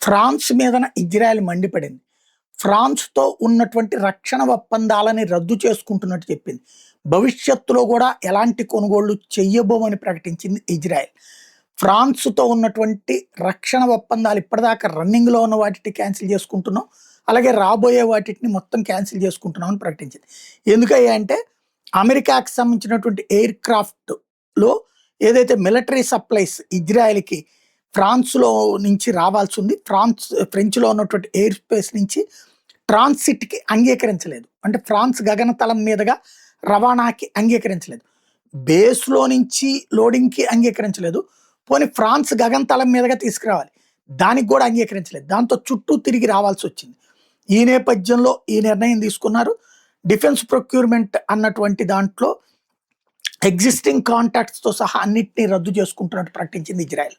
France మీదన Israel మండిపడింది. ఫ్రాన్స్‌తో ఉన్నటువంటి రక్షణ ఒప్పందాలని రద్దు చేసుకుంటున్నట్టు చెప్పింది. భవిష్యత్తులో గూడా ఎలాంటి కొనుగోళ్లు చెయ్యబోమని ప్రకటించింది ఇజ్రాయెల్. ఫ్రాన్స్‌తో ఉన్నటువంటి రక్షణ ఒప్పందాలు ఇప్పటిదాకా రన్నింగ్‌లో ఉన్న వాటిని క్యాన్సిల్ చేసుకుంటున్నాం. అలాగే రాబోయే వాటిని మొత్తం క్యాన్సిల్ చేసుకుంటున్నాం అని ప్రకటించింది. ఎందుకయ్యా అంటే అమెరికాకి సంబంధించినటువంటి ఎయిర్ క్రాఫ్ట్‌లో ఏదైతే మిలిటరీ సప్లైస్ ఇజ్రాయెల్‌కి ఫ్రాన్స్‌లో నుంచి రావాల్సి ఉంది. ఫ్రెంచ్‌లో ఉన్నటువంటి ఎయిర్ స్పేస్ నుంచి ట్రాన్సిట్‌కి అంగీకరించలేదు. అంటే ఫ్రాన్స్ గగనతలం మీదుగా రవాణాకి అంగీకరించలేదు. బేస్‌లో నుంచి లోడింగ్‌కి అంగీకరించలేదు. పోనీ ఫ్రాన్స్ గగనతలం మీదుగా తీసుకురావాలి. దానికి గూడా అంగీకరించలేదు. దాంతో చుట్టూ తిరిగి రావాల్సొచ్చింది. ఈ నేపథ్యంలో ఈ నిర్ణయం తీసుకున్నారు. డిఫెన్స్ ప్రొక్యూర్‌మెంట్ అన్నటువంటి దాంట్లో ఎగ్జిస్టింగ్ కాంట్రాక్ట్స్‌తో సహా అన్నిటిని రద్దు చేసుకుంటున్నట్టు ప్రకటించింది ఇజ్రాయెల్.